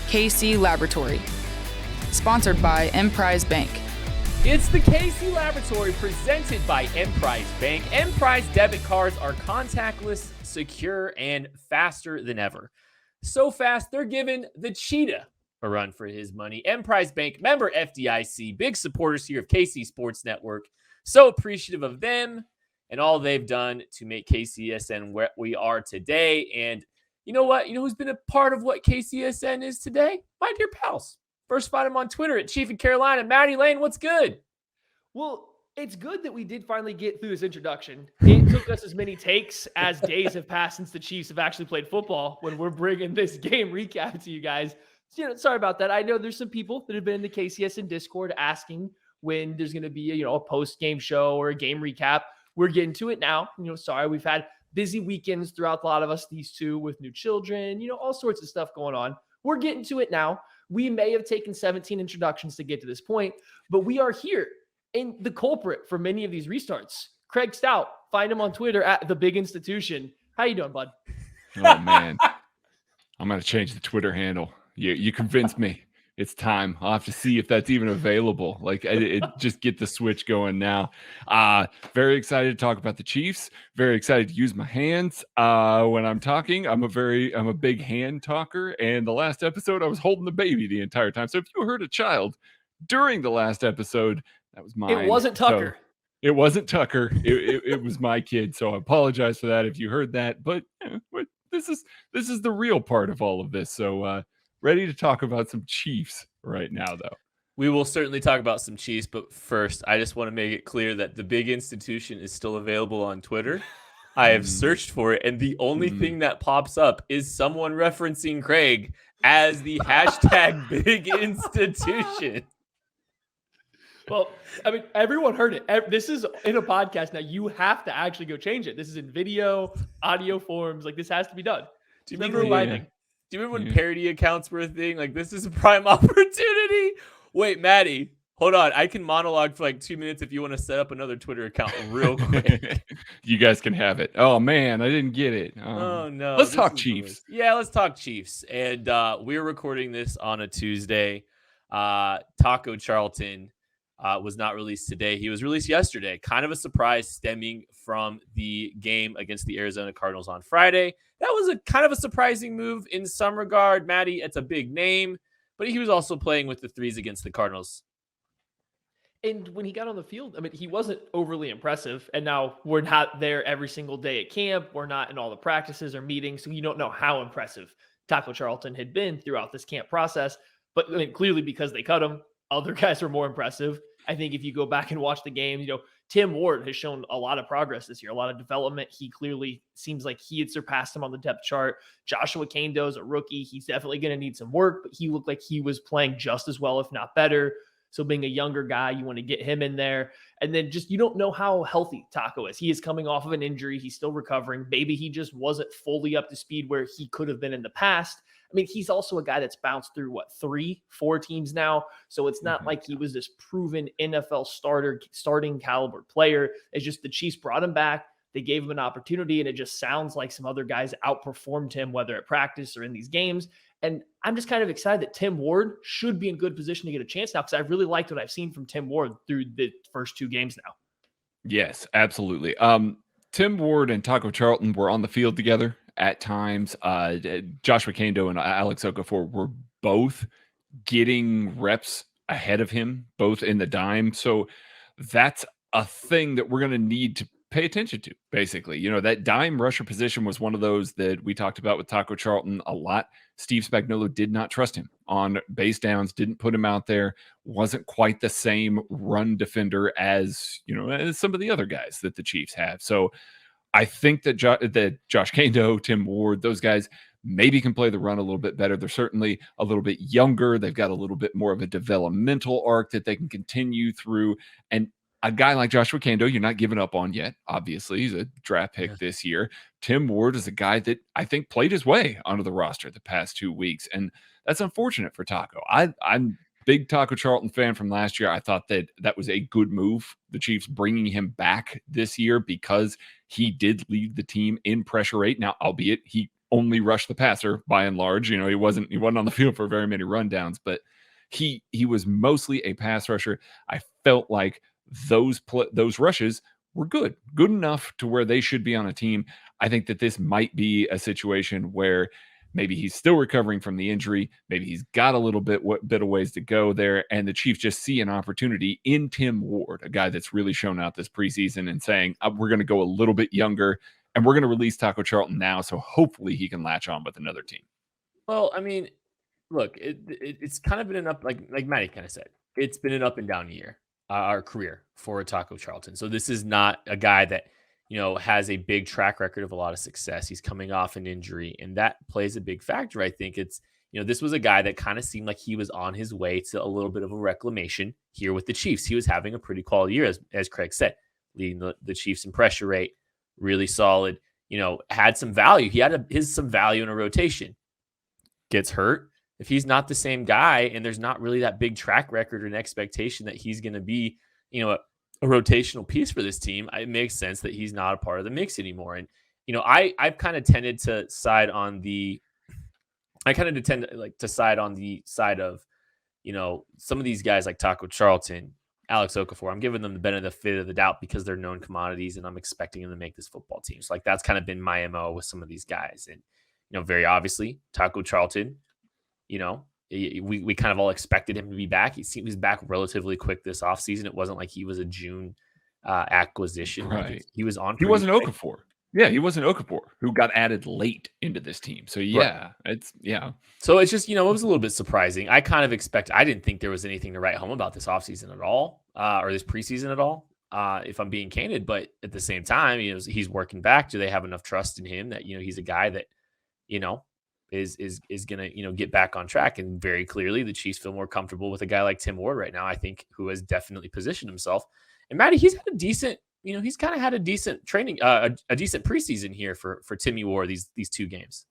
KC Laboratory. Sponsored by Emprise Bank. It's the KC Laboratory presented by Emprise Bank. Emprise debit cards are contactless, secure, and faster than ever. So fast, they're giving the cheetah a run for his money. Emprise Bank, member FDIC, big supporters here of KC Sports Network. So appreciative of them and all they've done to make KCSN where we are today. And you know what? You know who's been a part of what KCSN is today? My dear pals. First, find him on Twitter at Chief in Carolina. Maddie Lane, what's good? Well, it's good that we did finally get through this introduction. It took us as many takes as days have passed since the Chiefs have actually played football when we're bringing this game recap to you guys. So, sorry about that. I know there's some people that have been in the KCSN Discord asking when there's going to be a post-game show or a game recap. We're getting to it now. Sorry, we've had busy weekends throughout a lot of us, these two with new children, all sorts of stuff going on. We're getting to it now. We may have taken 17 introductions to get to this point, but we are here. And the culprit for many of these restarts, Craig Stout. Find him on Twitter at The Big Institution. How you doing, bud? Oh, man. I'm going to change the Twitter handle. You convinced me. It's time. I'll have to see if that's even available. Just get the switch going now. Very excited to talk about the Chiefs. Very excited to use my hands when I'm talking. I'm a big hand talker. And the last episode, I was holding the baby the entire time. So if you heard a child during the last episode, that was mine. It wasn't Tucker. So it wasn't Tucker. It was my kid. So I apologize for that if you heard that. But this is the real part of all of this. So ready to talk about some Chiefs right now, though. We will certainly talk about some Chiefs, but first, I just want to make it clear that the Big Institution is still available on Twitter. I have searched for it, and the only thing that pops up is someone referencing Craig as the hashtag Big Institution. Well, I mean, everyone heard it. This is in a podcast now. You have to actually go change it. This is in video, audio forms. This has to be done. Do you remember when parody accounts were a thing? This is a prime opportunity. Wait, Maddie, hold on. I can monologue for 2 minutes if you want to set up another Twitter account real quick. You guys can have it. Oh, man, I didn't get it. Oh, no. Let's talk Chiefs. Yeah, let's talk Chiefs. And we're recording this on a Tuesday. Taco Charlton was not released today. He was released yesterday. Kind of a surprise stemming from the game against the Arizona Cardinals on Friday. That was a kind of a surprising move in some regard. Maddie, it's a big name, but he was also playing with the threes against the Cardinals. And when he got on the field, I mean, he wasn't overly impressive. And now we're not there every single day at camp. We're not in all the practices or meetings. So you don't know how impressive Taco Charlton had been throughout this camp process. But clearly because they cut him, other guys are more impressive. I think if you go back and watch the game, Tim Ward has shown a lot of progress this year, a lot of development. He clearly seems like he had surpassed him on the depth chart. Joshua Kando is a rookie. He's definitely going to need some work, but he looked like he was playing just as well, if not better. So being a younger guy, you want to get him in there. And then you don't know how healthy Taco is. He is coming off of an injury. He's still recovering. Maybe he just wasn't fully up to speed where he could have been in the past. I mean, he's also a guy that's bounced through 3-4 teams now. So it's not like he was this proven NFL starting caliber player. It's just the Chiefs brought him back. They gave him an opportunity, and it just sounds like some other guys outperformed him, whether at practice or in these games. And I'm just kind of excited that Tim Ward should be in good position to get a chance now, because I really liked what I've seen from Tim Ward through the first 2 games now. Yes, absolutely. Tim Ward and Taco Charlton were on the field together at times. Joshua Kando and Alex Okafor were both getting reps ahead of him, both in the dime. So that's a thing that we're going to need to pay attention to, basically. That dime rusher position was one of those that we talked about with Taco Charlton a lot. Steve Spagnuolo did not trust him on base downs, didn't put him out there, wasn't quite the same run defender as some of the other guys that the Chiefs have. So I think that Josh Kando, Tim Ward, those guys maybe can play the run a little bit better. They're certainly a little bit younger. They've got a little bit more of a developmental arc that they can continue through. And a guy like Joshua Kando, you're not giving up on yet. Obviously, he's a draft pick this year. Tim Ward is a guy that I think played his way onto the roster the past 2 weeks. And that's unfortunate for Taco. I'm big Taco Charlton fan from last year. I thought that was a good move, the Chiefs bringing him back this year, because he did lead the team in pressure rate. Now, albeit he only rushed the passer by and large. He wasn't on the field for very many rundowns, but he was mostly a pass rusher. I felt like those rushes were good enough to where they should be on a team. I think that this might be a situation where maybe he's still recovering from the injury. Maybe he's got a little bit of ways to go there. And the Chiefs just see an opportunity in Tim Ward, a guy that's really shown out this preseason, and saying, we're going to go a little bit younger and we're going to release Taco Charlton now. So hopefully he can latch on with another team. Well, I mean, look, it's kind of been an up, like Matty kind of said, it's been an up and down year, our career for Taco Charlton. So this is not a guy that, has a big track record of a lot of success. He's coming off an injury, and that plays a big factor. I think it's, this was a guy that kind of seemed like he was on his way to a little bit of a reclamation here with the Chiefs. He was having a pretty quality year, as Craig said, leading the Chiefs in pressure rate, really solid, had some value. He had some value in a rotation. Gets hurt. If he's not the same guy and there's not really that big track record or an expectation that he's going to be, a rotational piece for this team, it makes sense that he's not a part of the mix anymore. And, I've kind of tended to side on the side of, some of these guys like Taco Charlton, Alex Okafor. I'm giving them the benefit of the doubt because they're known commodities and I'm expecting them to make this football team. So that's kind of been my MO with some of these guys. And, very obviously Taco Charlton, we kind of all expected him to be back. He was back relatively quick this offseason. It wasn't like he was a June acquisition. Right. He was on. He wasn't Okafor. Yeah, he wasn't Okafor, who got added late into this team. So yeah, right. So it's just, it was a little bit surprising. I didn't think there was anything to write home about this offseason at all, or this preseason at all, if I'm being candid. But at the same time, he's working back. Do they have enough trust in him that, he's a guy that, is going to, get back on track? And very clearly the Chiefs feel more comfortable with a guy like Tim Ward right now, I think, who has definitely positioned himself. And Matty, he's had a decent, he's kind of had a decent training, a decent preseason here for Timmy Ward, these two games.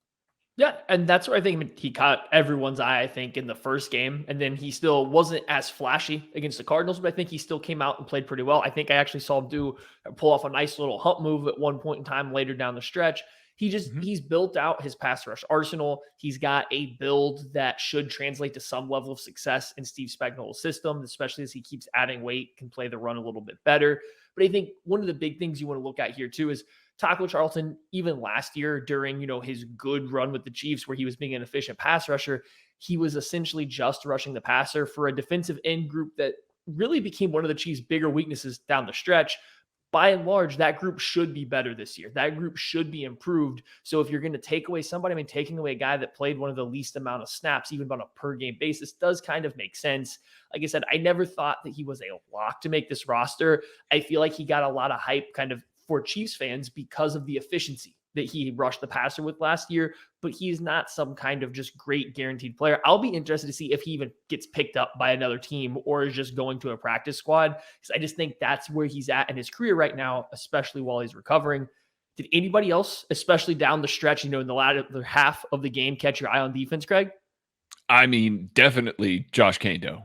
Yeah, and that's where I think he caught everyone's eye, I think, in the first game. And then he still wasn't as flashy against the Cardinals, but I think he still came out and played pretty well. I think I actually saw him pull off a nice little hump move at one point in time later down the stretch. He's built out his pass rush arsenal. He's got a build that should translate to some level of success in Steve Spagnuolo's system, especially as he keeps adding weight, can play the run a little bit better. But I think one of the big things you want to look at here too is Taco Charlton, even last year during, his good run with the Chiefs where he was being an efficient pass rusher, he was essentially just rushing the passer for a defensive end group that really became one of the Chiefs' bigger weaknesses down the stretch. By and large, that group should be better this year. That group should be improved. So if you're going to take away somebody, taking away a guy that played one of the least amount of snaps, even on a per game basis, does kind of make sense. Like I said, I never thought that he was a lock to make this roster. I feel like he got a lot of hype kind of for Chiefs fans because of the efficiency that he rushed the passer with last year, but he's not some kind of just great guaranteed player. I'll be interested to see if he even gets picked up by another team or is just going to a practice squad, because I just think that's where he's at in his career right now, especially while he's recovering. Did anybody else, especially down the stretch, in the latter half of the game, catch your eye on defense, Craig? Definitely Josh Kando.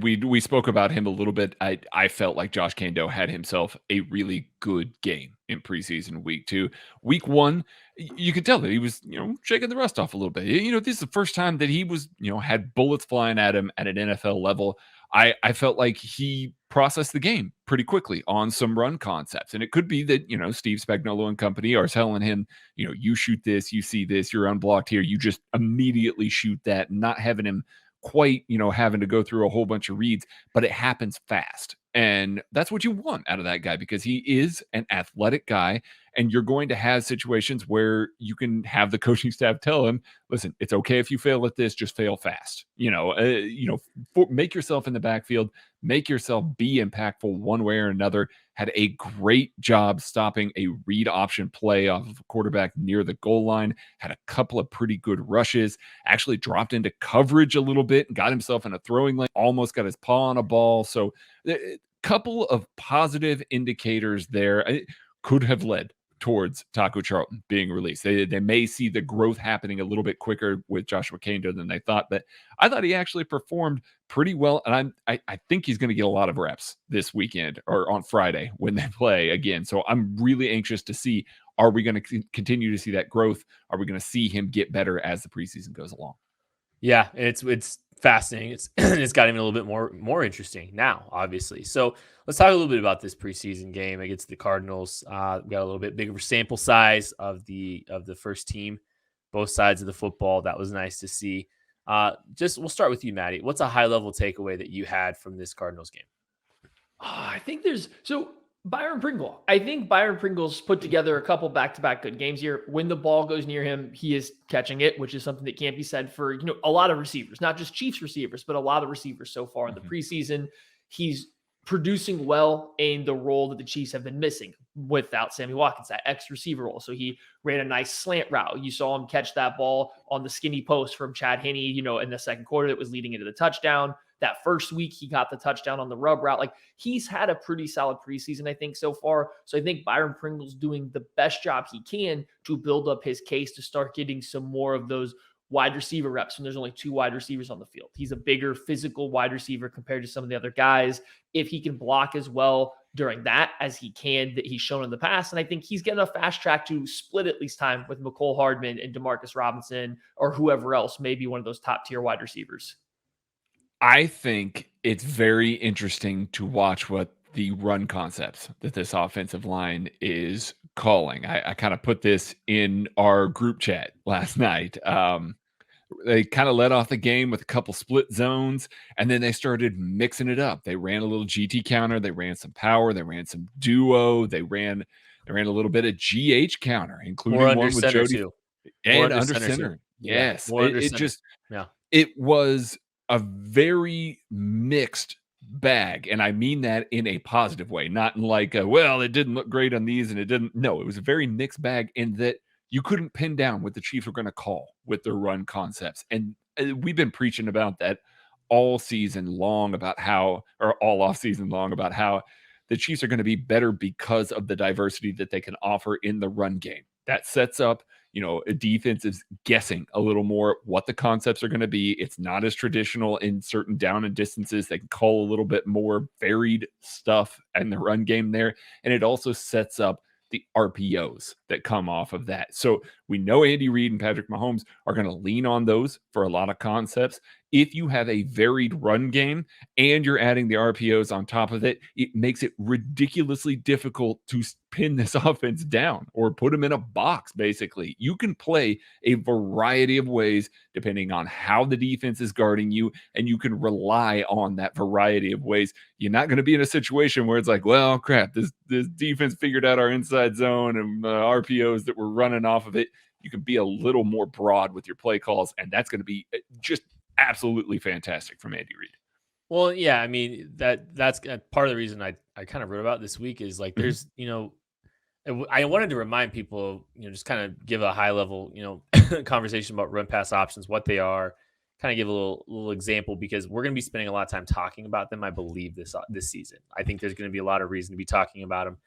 We spoke about him a little bit. I felt like Josh Kando had himself a really good game in preseason week 2. Week 1, you could tell that he was, shaking the rust off a little bit. This is the first time that he was, had bullets flying at him at an NFL level. I felt like he processed the game pretty quickly on some run concepts. And it could be that, Steve Spagnuolo and company are telling him, you shoot this, you see this, you're unblocked here. You just immediately shoot that, not having him quite, having to go through a whole bunch of reads, but it happens fast. And that's what you want out of that guy, because he is an athletic guy, and you're going to have situations where you can have the coaching staff tell him, listen, it's okay if you fail at this, just fail fast. Make yourself in the backfield, make yourself be impactful one way or another. Had a great job stopping a read option play off of a quarterback near the goal line, had a couple of pretty good rushes, actually dropped into coverage a little bit and got himself in a throwing lane, almost got his paw on a ball. So a couple of positive indicators there could have led towards Taco Charlton being released. They may see the growth happening a little bit quicker with Joshua Kando than they thought, but I thought he actually performed pretty well. And I think he's going to get a lot of reps this weekend or on Friday when they play again. So I'm really anxious to see, Are we going to continue to see that growth? Are we going to see him get better as the preseason goes along? Yeah, it's fascinating. It's got even a little bit more interesting now, obviously. So let's talk a little bit about this preseason game against the Cardinals. We got a little bit bigger sample size of the first team, both sides of the football. That was nice to see. We'll start with you, Maddie. What's a high level takeaway that you had from this Cardinals game? I think Byron Pringle. I think Byron Pringle's put together a couple back-to-back good games here. When the ball goes near him, he is catching it, which is something that can't be said for, a lot of receivers, not just Chiefs receivers, but a lot of receivers so far in the preseason. He's producing well in the role that the Chiefs have been missing without Sammy Watkins, that X receiver role. So he ran a nice slant route. You saw him catch that ball on the skinny post from Chad Henne, in the second quarter that was leading into the touchdown. That first week, he got the touchdown on the rub route. Like, he's had a pretty solid preseason, I think, so far. So I think Byron Pringle's doing the best job he can to build up his case to start getting some more of those wide receiver reps when there's only 2 wide receivers on the field. He's a bigger physical wide receiver compared to some of the other guys. If he can block as well during that as he can that he's shown in the past, and I think he's getting a fast track to split at least time with McCole Hardman and Demarcus Robinson or whoever else may be one of those top tier wide receivers. I think it's very interesting to watch what the run concepts that this offensive line is calling. I kind of put this in our group chat last night. They kind of led off the game with a couple split zones, and then they started mixing it up. They ran a little GT counter. They ran some power. They ran some duo. They ran a little bit of GH counter, including one with Jody too. and under center. Yes, it was a very mixed bag. And I mean that in a positive way, not in like, it didn't look great on these and it didn't. No, it was a very mixed bag in that you couldn't pin down what the Chiefs were going to call with their run concepts. And we've been preaching about that all season long all off season long about how the Chiefs are going to be better because of the diversity that they can offer in the run game. That sets up, a defense is guessing a little more what the concepts are going to be. It's not as traditional in certain down and distances. They can call a little bit more varied stuff in the run game there. And it also sets up the RPOs that come off of that. So we know Andy Reid and Patrick Mahomes are going to lean on those for a lot of concepts. If you have a varied run game and you're adding the RPOs on top of it, it makes it ridiculously difficult to pin this offense down or put them in a box, basically. You can play a variety of ways depending on how the defense is guarding you, and you can rely on that variety of ways. You're not going to be in a situation where it's like, well, crap, this defense figured out our inside zone and RPOs that we're running off of it. You can be a little more broad with your play calls, and that's going to be just absolutely fantastic from Andy Reid. Well, yeah, I mean, that's part of the reason I kind of wrote about this week is like there's, I wanted to remind people, just kind of give a high level, conversation about run pass options, what they are, kind of give a little example, because we're going to be spending a lot of time talking about them, I believe, this season. I think there's going to be a lot of reason to be talking about them.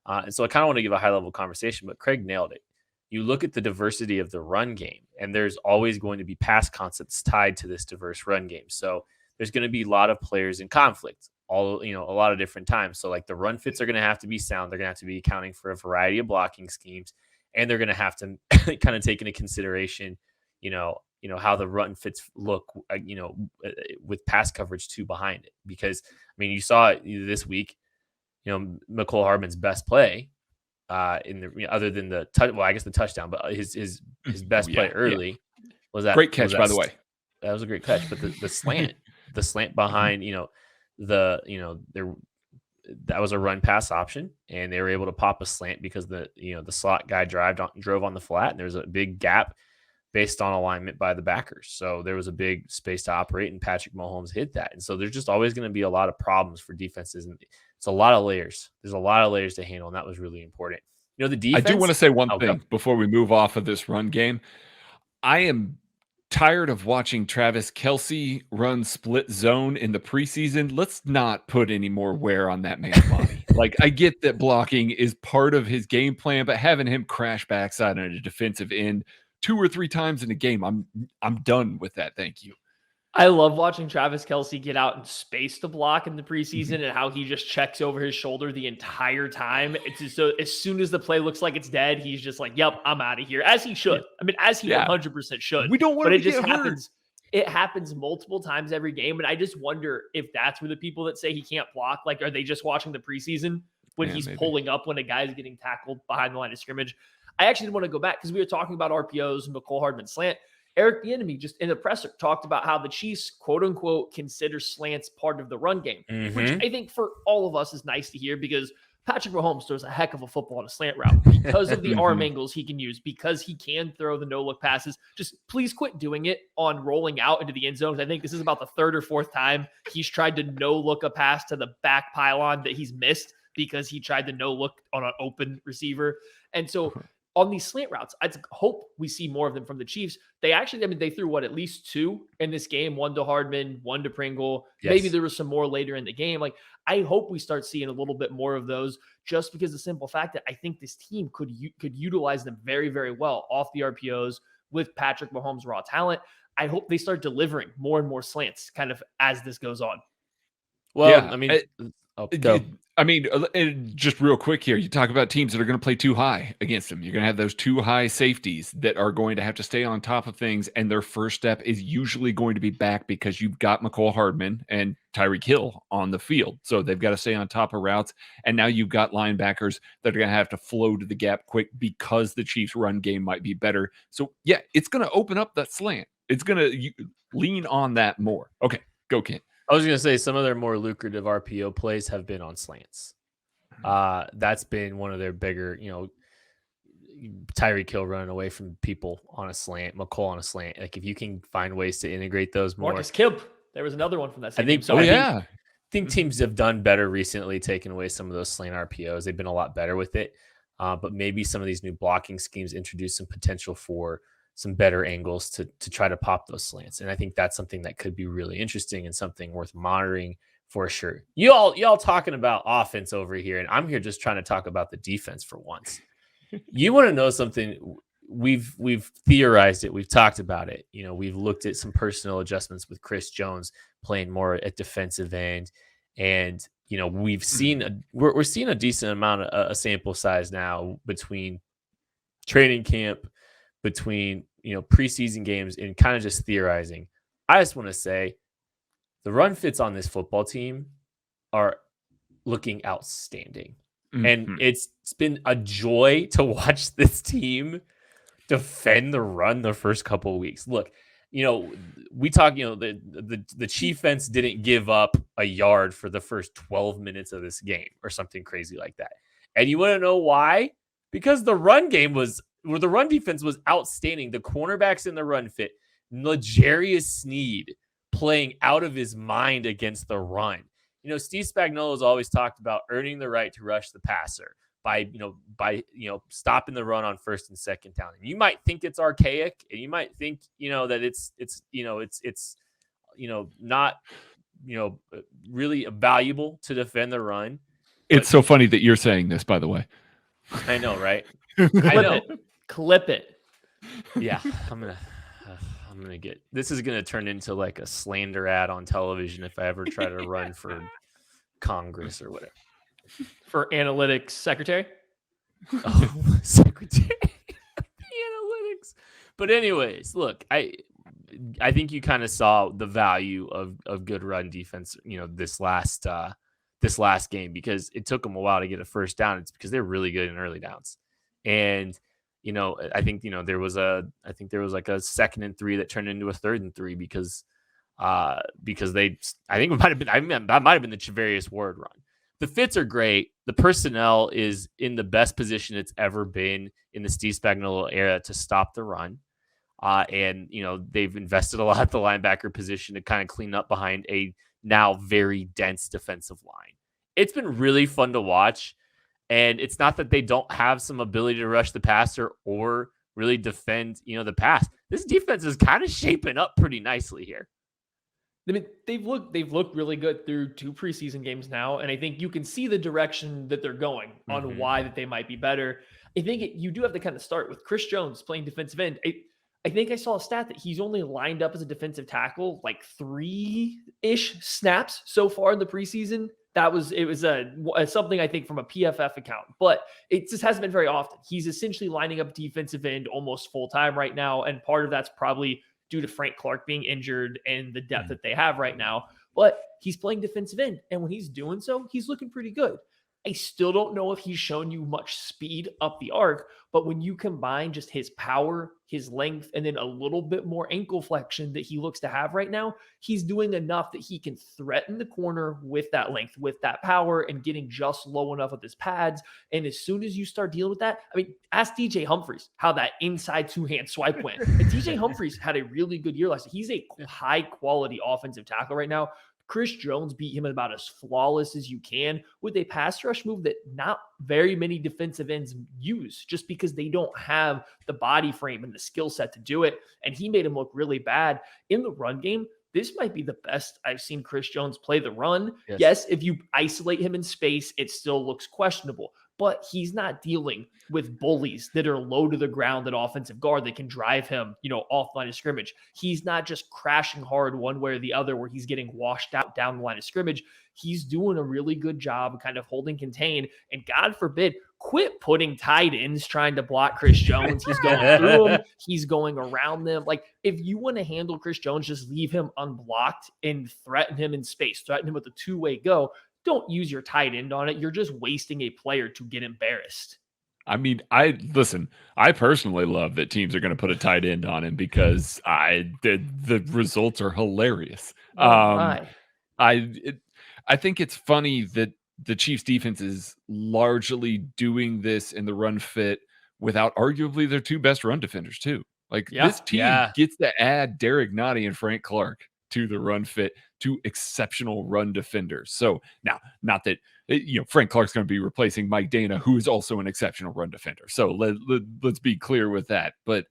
And so I kind of want to give a high level conversation, but Craig nailed it. You look at the diversity of the run game, and there's always going to be pass concepts tied to this diverse run game. So there's going to be a lot of players in conflict, a lot of different times. So like the run fits are going to have to be sound. They're going to have to be accounting for a variety of blocking schemes, and they're going to have to kind of take into consideration, how the run fits look, with pass coverage too behind it. Because I mean, you saw it this week, McCole Hardman's best play, other than the touchdown, but his best play early was that great catch, by the way. That was a great catch, but the slant behind, that was a run pass option, and they were able to pop a slant because the slot guy drove on the flat, and there's a big gap based on alignment by the backers. So there was a big space to operate, and Patrick Mahomes hit that. And so there's just always going to be a lot of problems for defenses, and it's a lot of layers. There's a lot of layers to handle, and that was really important. The defense. I do want to say one thing before we move off of this run game. I am tired of watching Travis Kelce run split zone in the preseason. Let's not put any more wear on that man's body. Like, I get that blocking is part of his game plan, but having him crash backside on a defensive end 2 or 3 times in a game, I'm done with that. Thank you. I love watching Travis Kelce get out and space the block in the preseason and how he just checks over his shoulder the entire time. It's just so as soon as the play looks like it's dead, he's just like, yep, I'm out of here. As he should. I mean, as he 100% should. We don't want but to it just get happens. It happens multiple times every game. And I just wonder if that's where the people that say he can't block, like, are they just watching the preseason when he's pulling up when a guy's getting tackled behind the line of scrimmage? I actually didn't want to go back because we were talking about RPOs and McCole Hardman slant. Eric Bieniemy just in the presser talked about how the Chiefs, quote unquote, consider slants part of the run game, which I think for all of us is nice to hear because Patrick Mahomes throws a heck of a football on a slant route because of the arm angles he can use, because he can throw the no-look passes. Just please quit doing it on rolling out into the end zone. I think this is about the third or fourth time he's tried to no-look a pass to the back pylon that he's missed because he tried to no-look on an open receiver. And so on these slant routes, I hope we see more of them from the Chiefs. They actually, I mean, they threw at least 2 in this game, 1 to Hardman, 1 to Pringle. Yes. Maybe there was some more later in the game. Like, I hope we start seeing a little bit more of those just because the simple fact that I think this team could utilize them very, very well off the RPOs with Patrick Mahomes' raw talent. I hope they start delivering more and more slants kind of as this goes on. Well, yeah, I mean, go. I mean, just real quick here, you talk about teams that are going to play too high against them. You're going to have those too high safeties that are going to have to stay on top of things, and their first step is usually going to be back because you've got McCole Hardman and Tyreek Hill on the field. So they've got to stay on top of routes, and now you've got linebackers that are going to have to flow to the gap quick because the Chiefs' run game might be better. So, yeah, it's going to open up that slant. It's going to lean on that more. Okay, go, Kent. I was going to say some of their more lucrative RPO plays have been on slants. That's been one of their bigger, Tyreek Hill running away from people on a slant, McCole on a slant. Like if you can find ways to integrate those more. Marcus Kemp. There was another one from that same I think, game. I think teams have done better recently, taking away some of those slant RPOs. They've been a lot better with it. But maybe some of these new blocking schemes introduce some potential for some better angles to try to pop those slants. And I think that's something that could be really interesting and something worth monitoring for sure. Y'all talking about offense over here, and I'm here just trying to talk about the defense for once. You want to know something? We've theorized it. We've talked about it. We've looked at some personnel adjustments with Chris Jones playing more at defensive end. And, we've seen we're seeing a decent amount of a sample size now between training camp, between preseason games, and kind of just theorizing. I just want to say the run fits on this football team are looking outstanding. And it's been a joy to watch this team defend the run the first couple of weeks. Look, we talk, the Chiefs fence didn't give up a yard for the first 12 minutes of this game or something crazy like that. And you want to know why? Because the run defense was outstanding. The cornerbacks in the run fit. L'Jarius Sneed playing out of his mind against the run. Steve Spagnuolo has always talked about earning the right to rush the passer by stopping the run on first and second down. And you might think it's archaic, and you might think that it's not really valuable to defend the run. It's so funny that you're saying this, by the way. I know, right? Clip it. Yeah, I'm gonna get. This is gonna turn into like a slander ad on television if I ever try to run for Congress or whatever. For analytics secretary. Oh, secretary. The analytics. But anyways, look, I think you kind of saw the value of good run defense. This last game, because it took them a while to get a first down. It's because they're really good in early downs. And I think there was like a 2nd and 3 that turned into a 3rd and 3 because they, I think it might have been, that might have been the Charvarius Ward run. The fits are great. The personnel is in the best position it's ever been in the Steve Spagnuolo era to stop the run. And they've invested a lot at the linebacker position to kind of clean up behind a now very dense defensive line. It's been really fun to watch. And it's not that they don't have some ability to rush the passer or really defend, the pass. This defense is kind of shaping up pretty nicely here. I mean, they've looked really good through 2 preseason games now, and I think you can see the direction that they're going on why that they might be better. I think you do have to kind of start with Chris Jones playing defensive end. I think I saw a stat that he's only lined up as a defensive tackle like 3-ish snaps so far in the preseason. It was something I think from a PFF account, but it just hasn't been very often. He's essentially lining up defensive end almost full time right now. And part of that's probably due to Frank Clark being injured and the depth that they have right now, but he's playing defensive end. And when he's doing so, he's looking pretty good. I still don't know if he's shown you much speed up the arc, but when you combine just his power, his length, and then a little bit more ankle flexion that he looks to have right now, he's doing enough that he can threaten the corner with that length, with that power, and getting just low enough with his pads. And as soon as you start dealing with that, I mean, ask DJ Humphries how that inside two-hand swipe went. And DJ Humphries had a really good year last year. He's a high-quality offensive tackle right now. Chris Jones beat him about as flawless as you can with a pass rush move that not very many defensive ends use just because they don't have the body frame and the skill set to do it. And he made him look really bad in the run game. This might be the best I've seen Chris Jones play the run. Yes, if you isolate him in space, it still looks questionable, but he's not dealing with bullies that are low to the ground at offensive guard that can drive him, off line of scrimmage. He's not just crashing hard one way or the other where he's getting washed out down the line of scrimmage. He's doing a really good job kind of holding contain. And God forbid, quit putting tight ends trying to block Chris Jones. He's going through them. He's going around them. Like, if you want to handle Chris Jones, just leave him unblocked and threaten him in space. Threaten him with a two-way go. Don't use your tight end on it. You're just wasting a player to get embarrassed. I mean, I personally love that teams are going to put a tight end on him because the results are hilarious. I think it's funny that the Chiefs defense is largely doing this in the run fit without arguably their two best run defenders too. Like this team gets to add Derek Nottie and Frank Clark to the run fit, to exceptional run defenders. So now, not that Frank Clark's going to be replacing Mike Dana, who is also an exceptional run defender. So let's be clear with that. But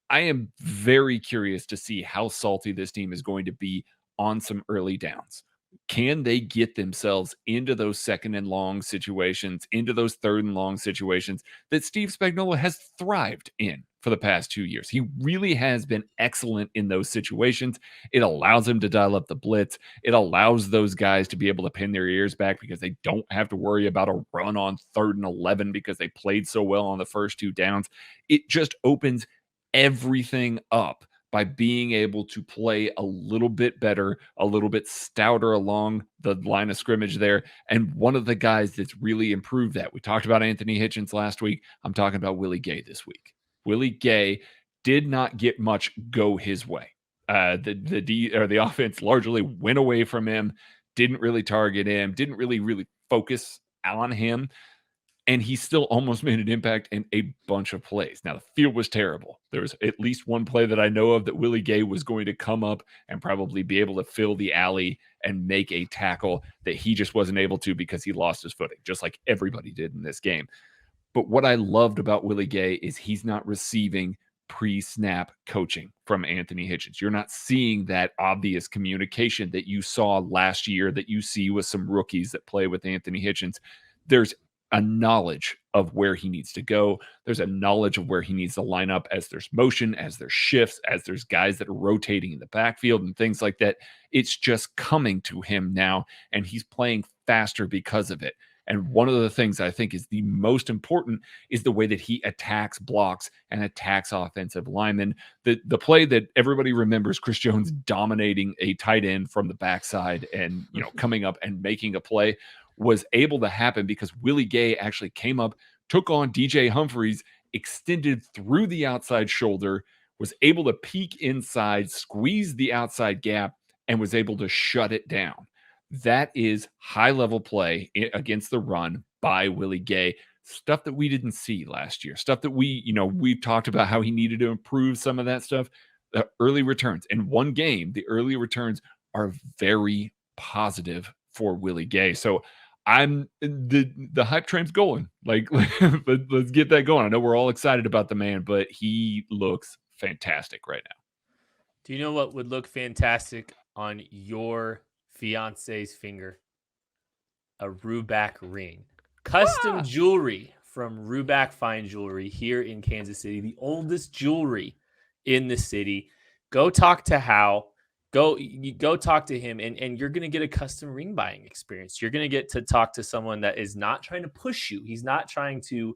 I am very curious to see how salty this team is going to be on some early downs. Can they get themselves into those second and long situations, into those third and long situations that Steve Spagnuolo has thrived in for the past 2 years? He really has been excellent in those situations. It allows him to dial up the blitz. It allows those guys to be able to pin their ears back because they don't have to worry about a run on 3rd and 11 because they played so well on the first 2 downs. It just opens everything up by being able to play a little bit better, a little bit stouter along the line of scrimmage there. And one of the guys that's really improved that, we talked about Anthony Hitchens last week. I'm talking about Willie Gay this week. Willie Gay did not get much go his way. The offense largely went away from him, didn't really target him, didn't really focus on him. And he still almost made an impact in a bunch of plays. Now, the field was terrible. There was at least one play that I know of that Willie Gay was going to come up and probably be able to fill the alley and make a tackle that he just wasn't able to because he lost his footing, just like everybody did in this game. But what I loved about Willie Gay is he's not receiving pre-snap coaching from Anthony Hitchens. You're not seeing that obvious communication that you saw last year that you see with some rookies that play with Anthony Hitchens. There's a knowledge of where he needs to go. There's a knowledge of where he needs to line up as there's motion, as there's shifts, as there's guys that are rotating in the backfield and things like that. It's just coming to him now, and he's playing faster because of it. And one of the things I think is the most important is the way that he attacks blocks and attacks offensive linemen. The play that everybody remembers, Chris Jones dominating a tight end from the backside and coming up and making a play, was able to happen because Willie Gay actually came up, took on DJ Humphries, extended through the outside shoulder, was able to peek inside, squeeze the outside gap, and was able to shut it down. That is high-level play against the run by Willie Gay. Stuff that we didn't see last year. Stuff that we talked about how he needed to improve some of that stuff. The early returns. In one game, the early returns are very positive for Willie Gay. So I'm the hype train's going. Like, let's get that going. I know we're all excited about the man, but he looks fantastic right now. Do you know what would look fantastic on your fiance's finger? A Ruback ring. Custom jewelry from Ruback Fine Jewelry here in Kansas City. The oldest jewelry in the city. Go talk to Hal. Go talk to him, and you're going to get a custom ring buying experience. You're going to get to talk to someone that is not trying to push you. He's not trying to,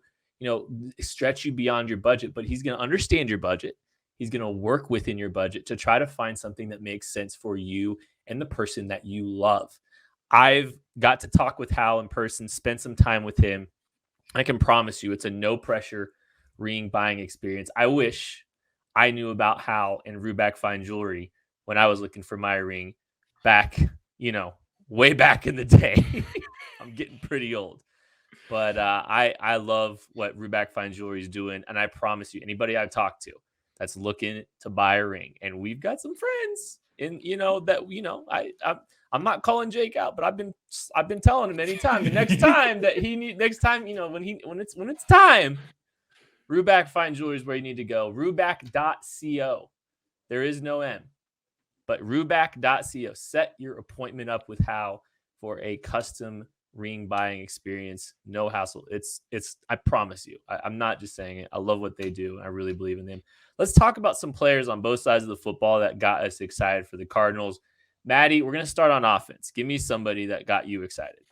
stretch you beyond your budget, but he's going to understand your budget. He's going to work within your budget to try to find something that makes sense for you and the person that you love. I've got to talk with Hal in person, spend some time with him. I can promise you it's a no pressure ring buying experience. I wish I knew about Hal and Ruback Fine Jewelry when I was looking for my ring back, way back in the day. I'm getting pretty old. But I love what Ruback Fine Jewelry is doing. And I promise you, anybody I've talked to that's looking to buy a ring, and we've got some friends I'm not calling Jake out, but I've been telling him anytime. The next time that when it's time, Ruback Fine Jewelry is where you need to go. Ruback.co. There is no M, but Ruback.co. Set your appointment up with Hal for a custom ring buying experience. No hassle. It's I promise you. I'm not just saying it. I love what they do. I really believe in them. Let's talk about some players on both sides of the football that got us excited for the Cardinals. Maddie, we're going to start on offense. Give me somebody that got you excited.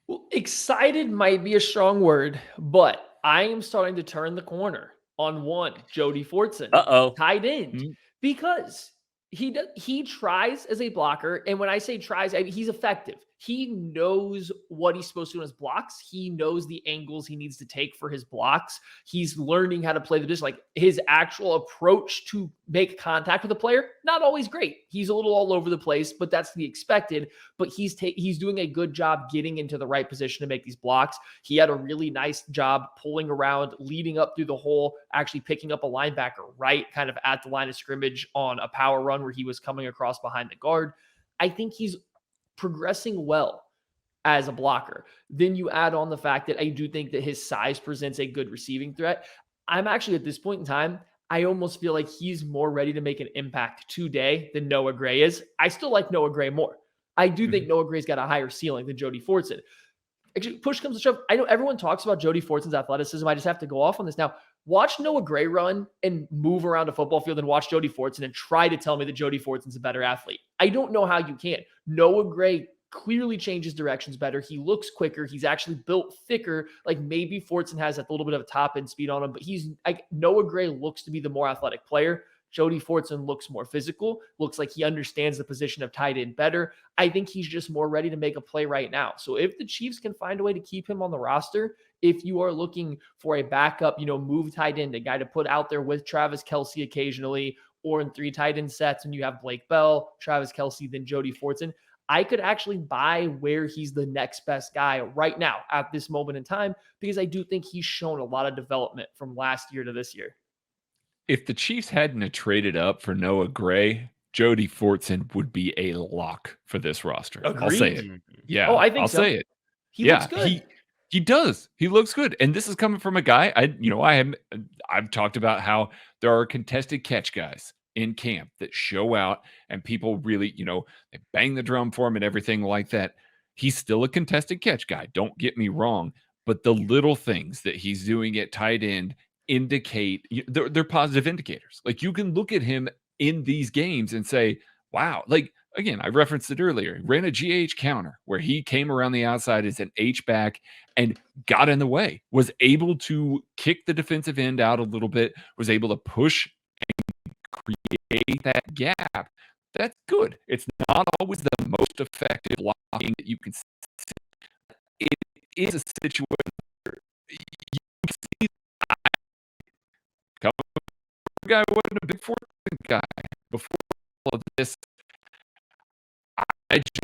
Well, excited might be a strong word, but I am starting to turn the corner on one, Jody Fortson, tight end, because he tries as a blocker. And when I say tries, he's effective. He knows what he's supposed to do in his blocks. He knows the angles he needs to take for his blocks. He's learning how to play the position. Like, his actual approach to make contact with the player, not always great. He's a little all over the place, but that's to be expected. But he's doing a good job getting into the right position to make these blocks. He had a really nice job pulling around, leading up through the hole, actually picking up a linebacker right kind of at the line of scrimmage on a power run where he was coming across behind the guard. I think he's progressing well as a blocker. Then you add on the fact that I do think that his size presents a good receiving threat. I'm actually, at this point in time, I almost feel like he's more ready to make an impact today than Noah Gray is. I still like Noah Gray more. I do think Noah Gray's got a higher ceiling than Jody Fortson. Actually, push comes to shove. I know everyone talks about Jody Fortson's athleticism. I just have to go off on this now. Watch Noah Gray run and move around a football field and watch Jody Fortson and try to tell me that Jody Fortson's a better athlete. I don't know how you can. Noah Gray clearly changes directions better. He looks quicker. He's actually built thicker. Like, maybe Fortson has a little bit of a top end speed on him, but Noah Gray looks to be the more athletic player. Jody Fortson looks more physical, looks like he understands the position of tight end better. I think he's just more ready to make a play right now. So if the Chiefs can find a way to keep him on the roster, if you are looking for a backup, move tight end, a guy to put out there with Travis Kelce occasionally, or in 3 tight end sets, and you have Blake Bell, Travis Kelce, then Jody Fortson, I could actually buy where he's the next best guy right now at this moment in time, because I do think he's shown a lot of development from last year to this year. If the Chiefs hadn't traded up for Noah Gray, Jody Fortson would be a lock for this roster. Agreed. I'll say it. Yeah. Oh, I think I'll so. say it. He looks good. He does. He looks good. And this is coming from a guy I've talked about how there are contested catch guys in camp that show out and people really, they bang the drum for him and everything like that. He's still a contested catch guy. Don't get me wrong. But the little things that he's doing at tight end indicate they're positive indicators. Like, you can look at him in these games and say, wow, like, again, I referenced it earlier. He ran a GH counter where he came around the outside as an H-back and got in the way, was able to kick the defensive end out a little bit, was able to push and create that gap. That's good. It's not always the most effective blocking that you can see. It is a situation where you can see the guy wasn't a big Fortson guy before all of this. I just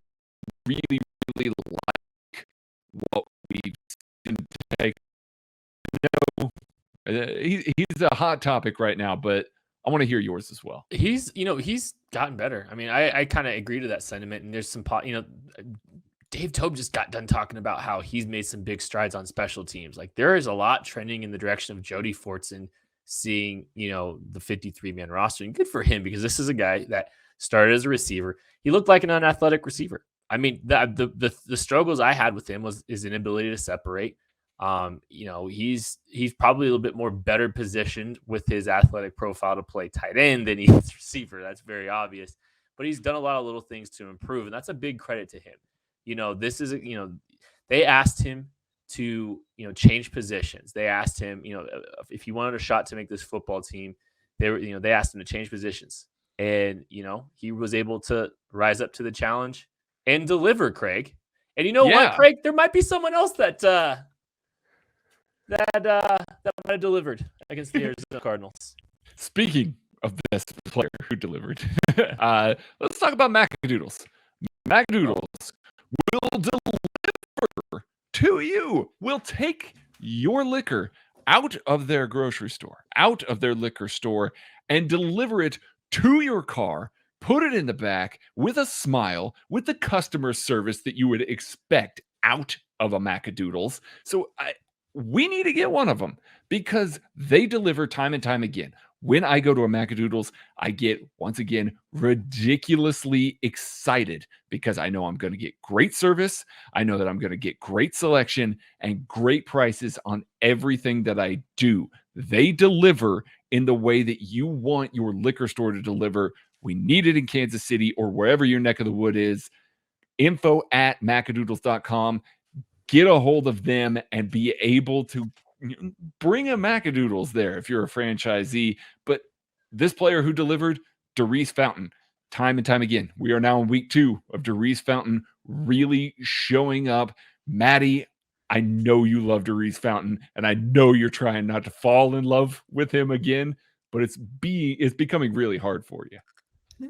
really, really like what we've seen today. He's a hot topic right now, but I want to hear yours as well. He's gotten better. I mean, I kind of agree to that sentiment. And there's some, Dave Tobe just got done talking about how he's made some big strides on special teams. Like, there is a lot trending in the direction of Jody Fortson seeing, the 53-man roster. And good for him, because this is a guy that started as a receiver. He looked like an unathletic receiver. I mean, the struggles I had with him was his inability to separate. He's probably a little bit more better positioned with his athletic profile to play tight end than he is receiver. That's very obvious. But he's done a lot of little things to improve, and that's a big credit to him. They asked him to, change positions. They asked him, if he wanted a shot to make this football team, they asked him to change positions. And, he was able to rise up to the challenge and deliver, Craig. And you know what, Craig? There might be someone else that might have delivered against the Arizona Cardinals. Speaking of best player who delivered, let's talk about Macadoodles. Macadoodles will deliver to you. We'll take your liquor out of their grocery store, out of their liquor store, and deliver it to your car, put it in the back with a smile, with the customer service that you would expect out of a Macadoodles. So we need to get one of them because they deliver time and time again. When I go to a Macadoodles, I get, once again, ridiculously excited because I know I'm going to get great service. I know that I'm going to get great selection and great prices on everything that I do. They deliver in the way that you want your liquor store to deliver. We need it in Kansas City or wherever your neck of the wood is. info@macadoodles.com. Get a hold of them and be able to bring a Macadoodles there if you're a franchisee. But this player who delivered, Darius Fountain, time and time again. We are now in week 2 of Darius Fountain really showing up. Maddie, I know you love Darius Fountain, and I know you're trying not to fall in love with him again, but it's becoming really hard for you.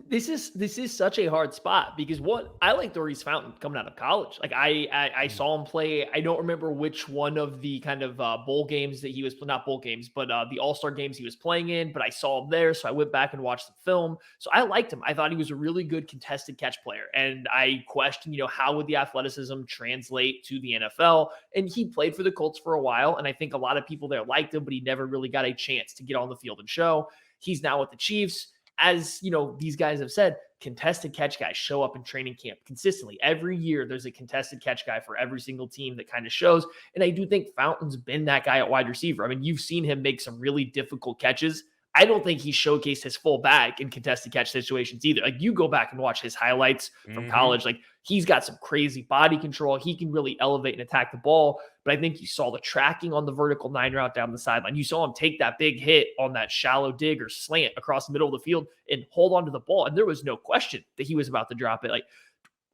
This is such a hard spot because I like Darius Fountain coming out of college. Like I saw him play. I don't remember which one of the kind of bowl games that he was, not bowl games, but the All-Star games he was playing in, but I saw him there. So I went back and watched the film. So I liked him. I thought he was a really good contested catch player. And I questioned, how would the athleticism translate to the NFL? And he played for the Colts for a while. And I think a lot of people there liked him, but he never really got a chance to get on the field and show. He's now with the Chiefs. As these guys have said, contested catch guys show up in training camp consistently. Every year, there's a contested catch guy for every single team that kind of shows. And I do think Fountain's been that guy at wide receiver. I mean, you've seen him make some really difficult catches. I don't think he showcased his full bag in contested catch situations either. Like, you go back and watch his highlights from college. Like, he's got some crazy body control. He can really elevate and attack the ball. But I think you saw the tracking on the vertical 9 route down the sideline. You saw him take that big hit on that shallow dig or slant across the middle of the field and hold onto the ball. And there was no question that he was about to drop it. Like,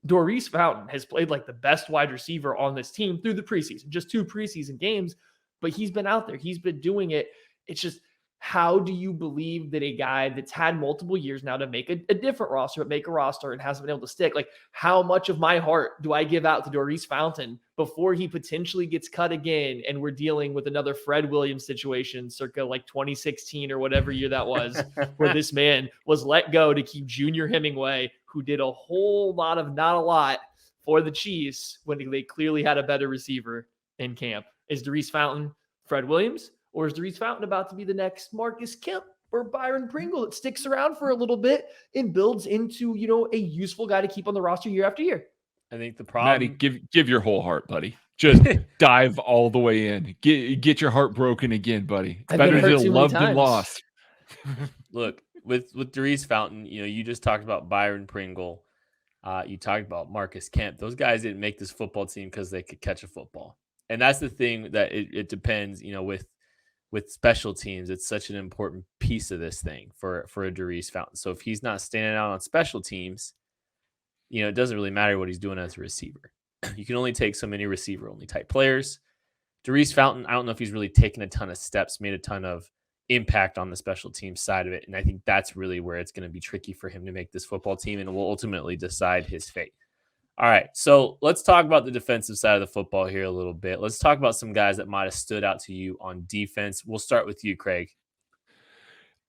Darius Fountain has played like the best wide receiver on this team through the preseason, just 2 preseason games, but he's been out there. He's been doing it. It's just, how do you believe that a guy that's had multiple years now to make a different roster, but make a roster and hasn't been able to stick, like, how much of my heart do I give out to Darius Fountain before he potentially gets cut again and we're dealing with another Fred Williams situation circa like 2016 or whatever year that was, where this man was let go to keep Junior Hemingway, who did a whole lot of not a lot for the Chiefs when they clearly had a better receiver in camp. Is Darius Fountain Fred Williams? Or is Darius Fountain about to be the next Marcus Kemp or Byron Pringle that sticks around for a little bit and builds into, a useful guy to keep on the roster year after year? I think the problem... Maddie, give your whole heart, buddy. Just dive all the way in. Get your heart broken again, buddy. It's better to love than lost. Look, with Darius Fountain, you just talked about Byron Pringle. You talked about Marcus Kemp. Those guys didn't make this football team because they could catch a football. And that's the thing that it depends, with special teams. It's such an important piece of this thing for a Darius Fountain. So if he's not standing out on special teams, it doesn't really matter what he's doing as a receiver. You can only take so many receiver-only type players. Darius Fountain, I don't know if he's really taken a ton of steps, made a ton of impact on the special teams side of it. And I think that's really where it's going to be tricky for him to make this football team, and it will ultimately decide his fate. All right, so let's talk about the defensive side of the football here a little bit. Let's talk about some guys that might have stood out to you on defense. We'll start with you, Craig.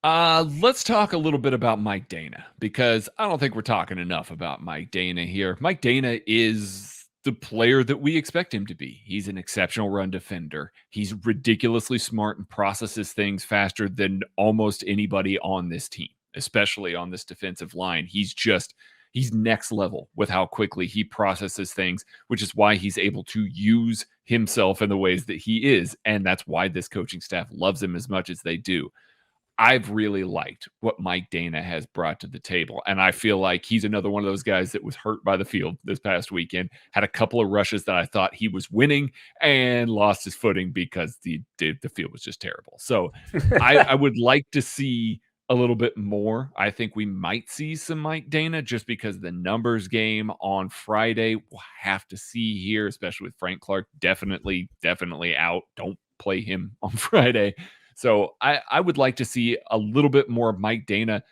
Let's talk a little bit about Mike Dana, because I don't think we're talking enough about Mike Dana here. Mike Dana is the player that we expect him to be. He's an exceptional run defender. He's ridiculously smart and processes things faster than almost anybody on this team, especially on this defensive line. He's He's next level with how quickly he processes things, which is why he's able to use himself in the ways that he is. And that's why this coaching staff loves him as much as they do. I've really liked what Mike Dana has brought to the table. And I feel like he's another one of those guys that was hurt by the field this past weekend, had a couple of rushes that I thought he was winning and lost his footing because the field was just terrible. So I would like to see a little bit more. I think we might see some Mike Dana just because the numbers game on Friday, we'll have to see here, especially with Frank Clark definitely out. Don't play him on Friday. So I would like to see a little bit more of Mike Dana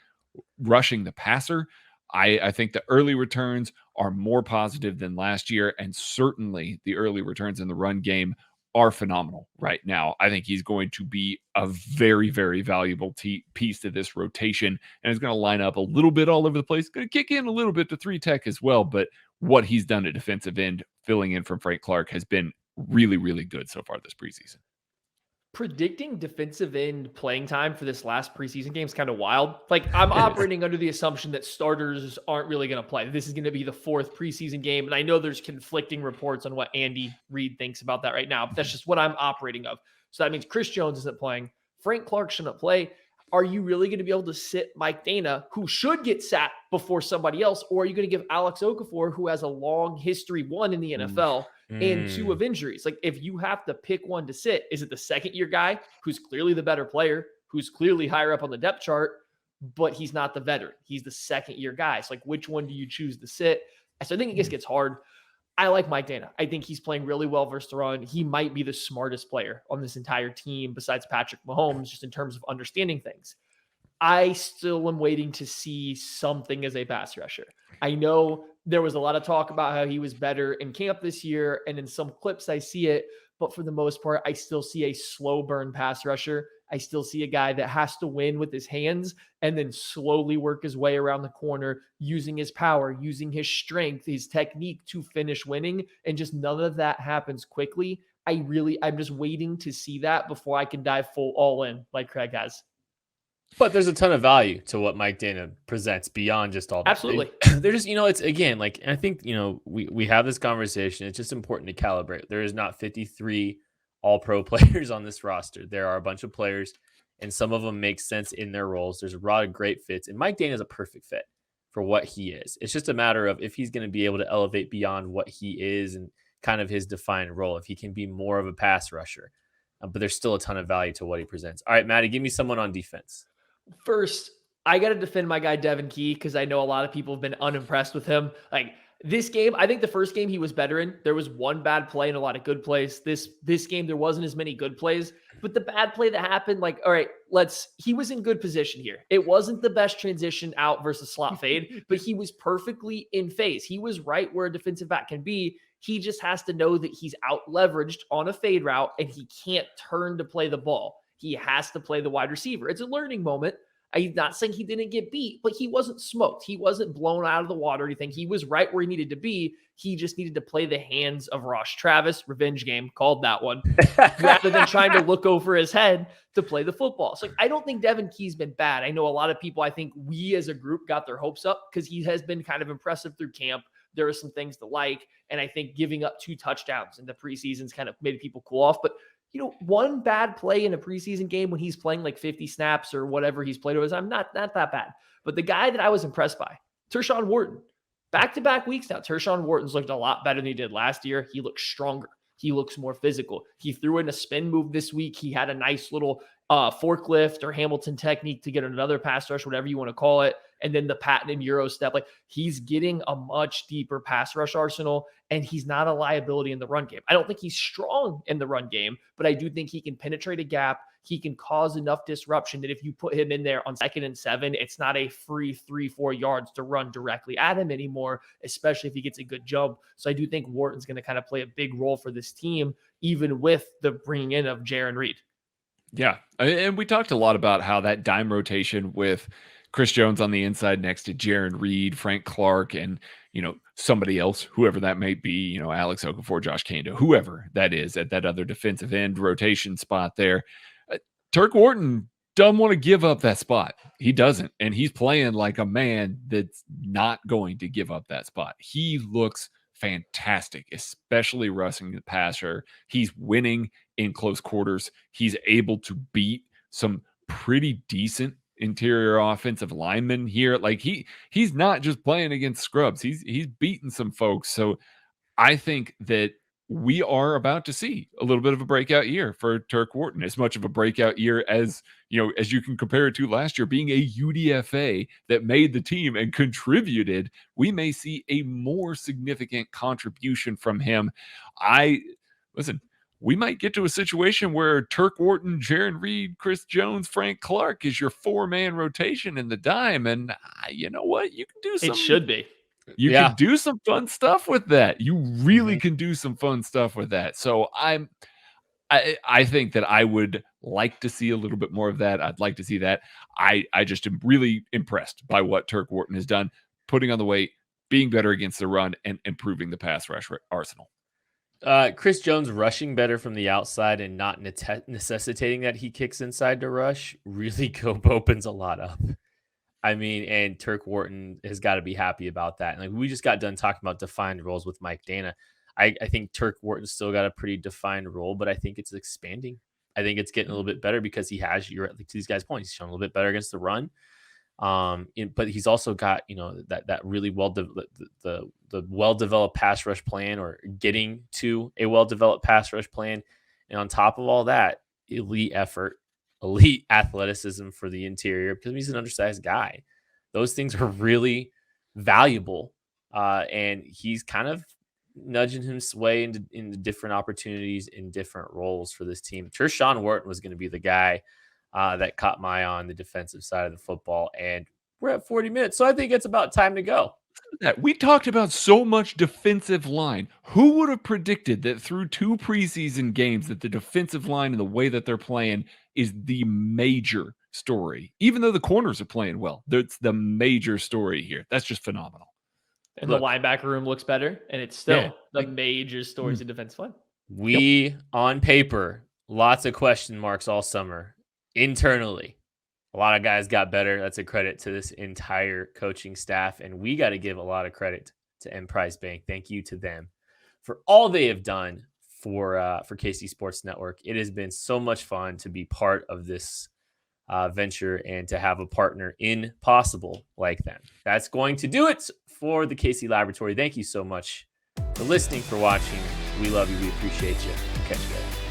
rushing the passer. I think the early returns are more positive than last year, and certainly the early returns in the run game are phenomenal right now. I think he's going to be a very, very valuable piece to this rotation, and is going to line up a little bit all over the place. Going to kick in a little bit to 3-tech as well, but what he's done at defensive end, filling in from Frank Clark, has been really, really good so far this preseason. Predicting defensive end playing time for this last preseason game is kind of wild. Like, I'm operating under the assumption that starters aren't really going to play. This is going to be the 4th preseason game. And I know there's conflicting reports on what Andy Reid thinks about that right now, but that's just what I'm operating of. So that means Chris Jones isn't playing. Frank Clark shouldn't play. Are you really going to be able to sit Mike Dana, who should get sat before somebody else? Or are you going to give Alex Okafor, who has a long history, 1 in the NFL, and 2 of injuries? Like, if you have to pick one to sit, is it the second-year guy who's clearly the better player, who's clearly higher up on the depth chart, but he's not the veteran? He's the second-year guy. So, like, which one do you choose to sit? So I think it just gets hard. I like Mike Dana. I think he's playing really well versus the run. He might be the smartest player on this entire team besides Patrick Mahomes, just in terms of understanding things. I still am waiting to see something as a pass rusher. I know there was a lot of talk about how he was better in camp this year, and in some clips I see it, but for the most part, I still see a slow burn pass rusher. I still see a guy that has to win with his hands and then slowly work his way around the corner, using his power, using his strength, his technique to finish winning. And just none of that happens quickly. I'm just waiting to see that before I can dive full all in like Craig has. But there's a ton of value to what Mike Dana presents beyond just all that. Absolutely. They're just, it's again, like, I think, we have this conversation. It's just important to calibrate. There is not 53 all-pro players on this roster. There are a bunch of players, and some of them make sense in their roles. There's a lot of great fits, and Mike Dana is a perfect fit for what he is. It's just a matter of if he's going to be able to elevate beyond what he is and kind of his defined role, if he can be more of a pass rusher. But there's still a ton of value to what he presents. All right, Maddie, give me someone on defense. First, I got to defend my guy, Devin Key, because I know a lot of people have been unimpressed with him. Like, this game, I think the first game he was better in. There was one bad play and a lot of good plays. This game, there wasn't as many good plays, but the bad play that happened, like, all right, he was in good position here. It wasn't the best transition out versus slot fade, but he was perfectly in phase. He was right where a defensive back can be. He just has to know that he's out leveraged on a fade route and he can't turn to play the ball. He has to play the wide receiver. It's a learning moment. I'm not saying he didn't get beat, but he wasn't smoked. He wasn't blown out of the water or anything. He was right where he needed to be. He just needed to play the hands of Ross Travis. Revenge game, called that one, rather than trying to look over his head to play the football. So I don't think Devin Key's been bad. I know a lot of people, I think we as a group got their hopes up because he has been kind of impressive through camp. There are some things to like, and I think giving up 2 touchdowns in the preseason's kind of made people cool off. But one bad play in a preseason game when he's playing like 50 snaps or whatever he's played over time, not that bad. But the guy that I was impressed by, Tershawn Wharton, back-to-back weeks now, Tershawn Wharton's looked a lot better than he did last year. He looks stronger. He looks more physical. He threw in a spin move this week. He had a nice little forklift or Hamilton technique to get another pass rush, whatever you want to call it. And then the patent and Euro step, like, he's getting a much deeper pass rush arsenal, and he's not a liability in the run game. I don't think he's strong in the run game, but I do think he can penetrate a gap. He can cause enough disruption that if you put him in there on 2nd and 7, it's not a free 3-4 yards to run directly at him anymore, especially if he gets a good jump. So I do think Wharton's going to kind of play a big role for this team, even with the bringing in of Jaron Reed. Yeah. And we talked a lot about how that dime rotation with Chris Jones on the inside next to Jaron Reed, Frank Clark, and, somebody else, whoever that might be, Alex Okafor, Josh Kando, whoever that is at that other defensive end rotation spot there. Turk Wharton doesn't want to give up that spot. He doesn't. And he's playing like a man that's not going to give up that spot. He looks fantastic, especially rushing the passer. He's winning in close quarters. He's able to beat some pretty decent interior offensive linemen here. Like he's not just playing against scrubs. He's beating some folks. So I think that we are about to see a little bit of a breakout year for Turk Wharton, as much of a breakout year as you can compare it to last year, being a UDFA that made the team and contributed. We may see a more significant contribution from him. We might get to a situation where Turk Wharton, Jaron Reed, Chris Jones, Frank Clark is your 4-man rotation in the dime. And you know what? You can do some. It should be. You can do some fun stuff with that. You really can do some fun stuff with that. So I think that I would like to see a little bit more of that. I'd like to see that. I just am really impressed by what Turk Wharton has done, putting on the weight, being better against the run, and improving the pass rush arsenal. Chris Jones rushing better from the outside and not necessitating that he kicks inside to rush really opens a lot up. I mean, and Turk Wharton has got to be happy about that. And like we just got done talking about defined roles with Mike Dana. I think Turk Wharton's still got a pretty defined role, but I think it's expanding. I think it's getting a little bit better because he has, to these guys' points, he's shown a little bit better against the run. But he's also got, that really the well-developed pass rush plan, or getting to a well-developed pass rush plan. And on top of all that, elite effort, elite athleticism for the interior, because he's an undersized guy. Those things are really valuable. And he's kind of nudging his way into different opportunities in different roles for this team. Tershawn Wharton was going to be the guy that caught my eye on the defensive side of the football. And we're at 40 minutes. So I think it's about time to go. We talked about so much defensive line. Who would have predicted that through 2 preseason games that the defensive line and the way that they're playing is the major story? Even though the corners are playing well, that's the major story here. That's just phenomenal. And the linebacker room looks better, and it's still the major stories in defensive line. We, on paper, lots of question marks all summer. Internally, a lot of guys got better. That's a credit to this entire coaching staff, and we got to give a lot of credit to Emprise Bank. Thank you to them for all they have done for KC Sports Network. It has been so much fun to be part of this venture and to have a partner in possible like them. That's going to do it for the KC Laboratory. Thank you so much for listening, for watching. We love you. We appreciate you. Catch you later.